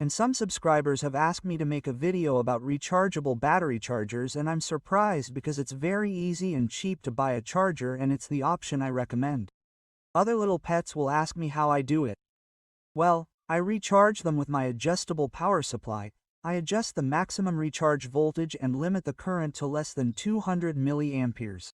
And some subscribers have asked me to make a video about rechargeable battery chargers, and I'm surprised because it's very easy and cheap to buy a charger, and it's the option I recommend. Other little pets will ask me how I do it. Well, I recharge them with my adjustable power supply. I adjust the maximum recharge voltage and limit the current to less than 200 milliamperes.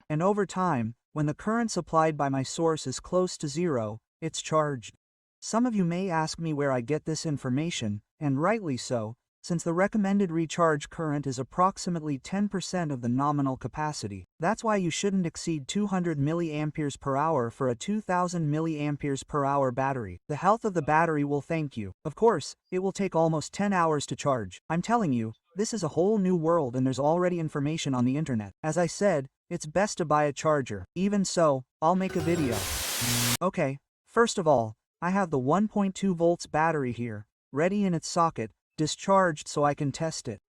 And over time, when the current supplied by my source is close to zero, it's charged. Some of you may ask me where I get this information, and rightly so, since the recommended recharge current is approximately 10% of the nominal capacity. That's why you shouldn't exceed 200 milliamperes per hour for a 2000 milliamperes per hour battery. The health of the battery will thank you. Of course, it will take almost 10 hours to charge. I'm telling you, this is a whole new world, and there's already information on the internet. As I said, it's best to buy a charger. Even so, I'll make a video. Okay, first of all, I have the 1.2 volts battery here, ready in its socket, discharged so I can test it.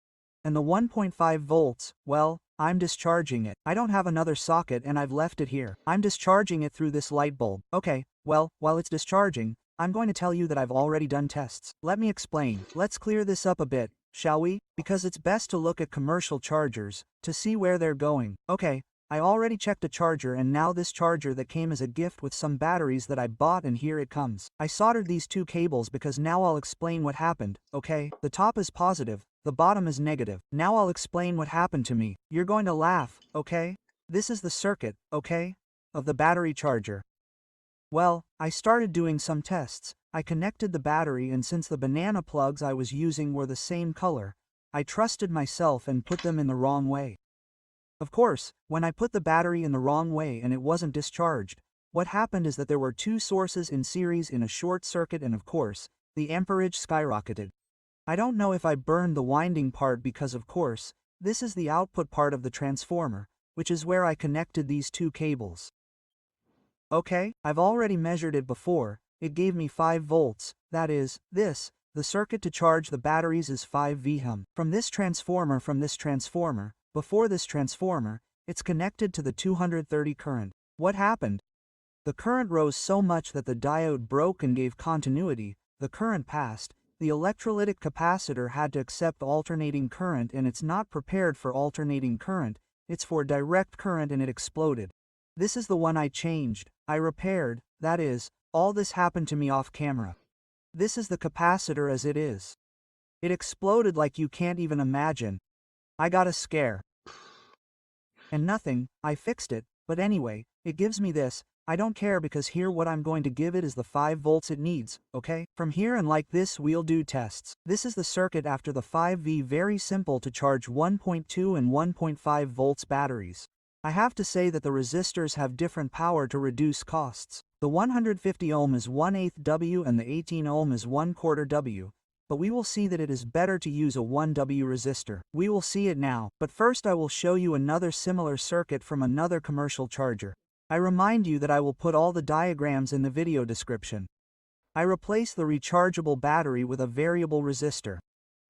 And the 1.5 volts, well, I'm discharging it. I don't have another socket and I've left it here. I'm discharging it through this light bulb. Okay, well, while it's discharging, I'm going to tell you that I've already done tests. Let me explain. Let's clear this up a bit, shall we? Because it's best to look at commercial chargers, to see where they're going. Okay, I already checked a charger, and now this charger that came as a gift with some batteries that I bought, and here it comes. I soldered these two cables because now I'll explain what happened, okay? The top is positive, the bottom is negative. Now I'll explain what happened to me. You're going to laugh, okay? This is the circuit, okay? Of the battery charger. Well, I started doing some tests. I connected the battery, and since the banana plugs I was using were the same color, I trusted myself and put them in the wrong way. Of course, when I put the battery in the wrong way and it wasn't discharged, what happened is that there were two sources in series in a short circuit, and of course, the amperage skyrocketed. I don't know if I burned the winding part because, of course, this is the output part of the transformer, which is where I connected these two cables. Okay, I've already measured it before. It gave me 5 volts, that is, the circuit to charge the batteries is 5 Vhm. From this transformer, before this transformer, it's connected to the 230 current. What happened? The current rose so much that the diode broke and gave continuity. The current passed. The electrolytic capacitor had to accept alternating current, and it's not prepared for alternating current, it's for direct current, and it exploded. This is the one I changed, I repaired, that is, all this happened to me off camera. This is the capacitor as it is. It exploded like you can't even imagine. I got a scare. And nothing, I fixed it, but anyway, it gives me this. I don't care because here what I'm going to give it is the 5 volts it needs, okay? From here and like this we'll do tests. This is the circuit after the 5V, very simple to charge 1.2 and 1.5 volts batteries. I have to say that the resistors have different power to reduce costs. The 150 ohm is 1/8 W and the 18 ohm is 1/4 W. But we will see that it is better to use a 1W resistor. We will see it now, but first I will show you another similar circuit from another commercial charger. I remind you that I will put all the diagrams in the video description. I replace the rechargeable battery with a variable resistor.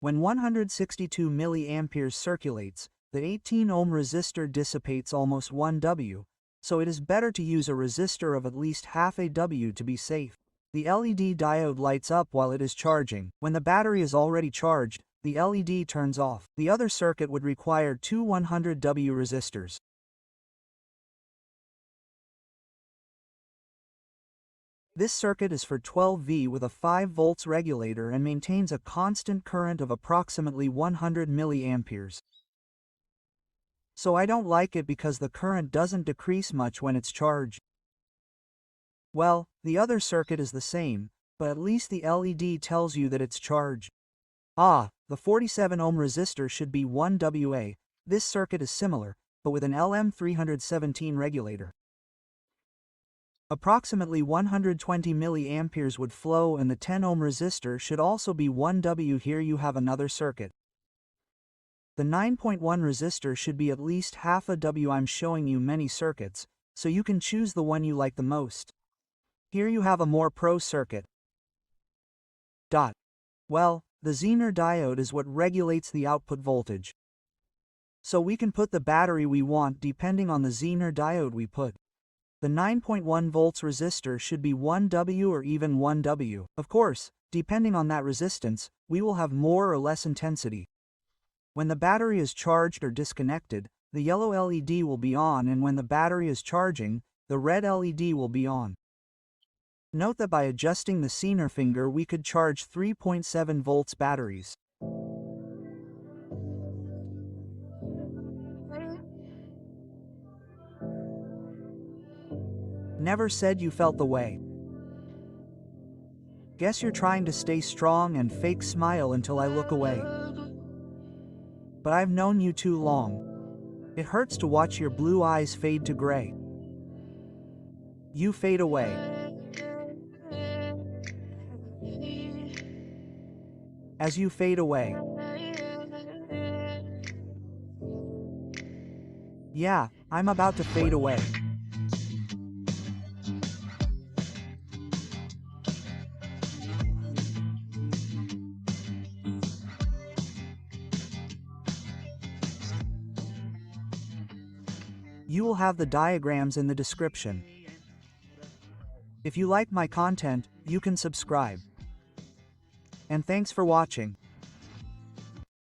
When 162 milliamperes circulates, the 18 ohm resistor dissipates almost 1 W, so it is better to use a resistor of at least half a W to be safe. The LED diode lights up while it is charging. When the battery is already charged, the LED turns off. The other circuit would require two 100W resistors. This circuit is for 12V with a 5 volts regulator and maintains a constant current of approximately 100 milliamperes. So I don't like it because the current doesn't decrease much when it's charged. Well, the other circuit is the same, but at least the LED tells you that it's charged. The 47 ohm resistor should be 1 WA. This circuit is similar, but with an LM317 regulator. Approximately 120 milliamperes would flow, and the 10 ohm resistor should also be 1 W. Here you have another circuit. The 9.1 resistor should be at least half a W. I'm showing you many circuits, so you can choose the one you like the most. Here you have a more pro circuit. Well, the Zener diode is what regulates the output voltage. So we can put the battery we want depending on the Zener diode we put. The 9.1 volts resistor should be 1W or even 1W. Of course, depending on that resistance, we will have more or less intensity. When the battery is charged or disconnected, the yellow LED will be on, and when the battery is charging, the red LED will be on. Note that by adjusting the Zener finger we could charge 3.7 volts batteries. Never said you felt the way. Guess you're trying to stay strong and fake smile until I look away. But I've known you too long. It hurts to watch your blue eyes fade to gray. You fade away. As you fade away. Yeah, I'm about to fade away. You will have the diagrams in the description. If you like my content, you can subscribe. And thanks for watching.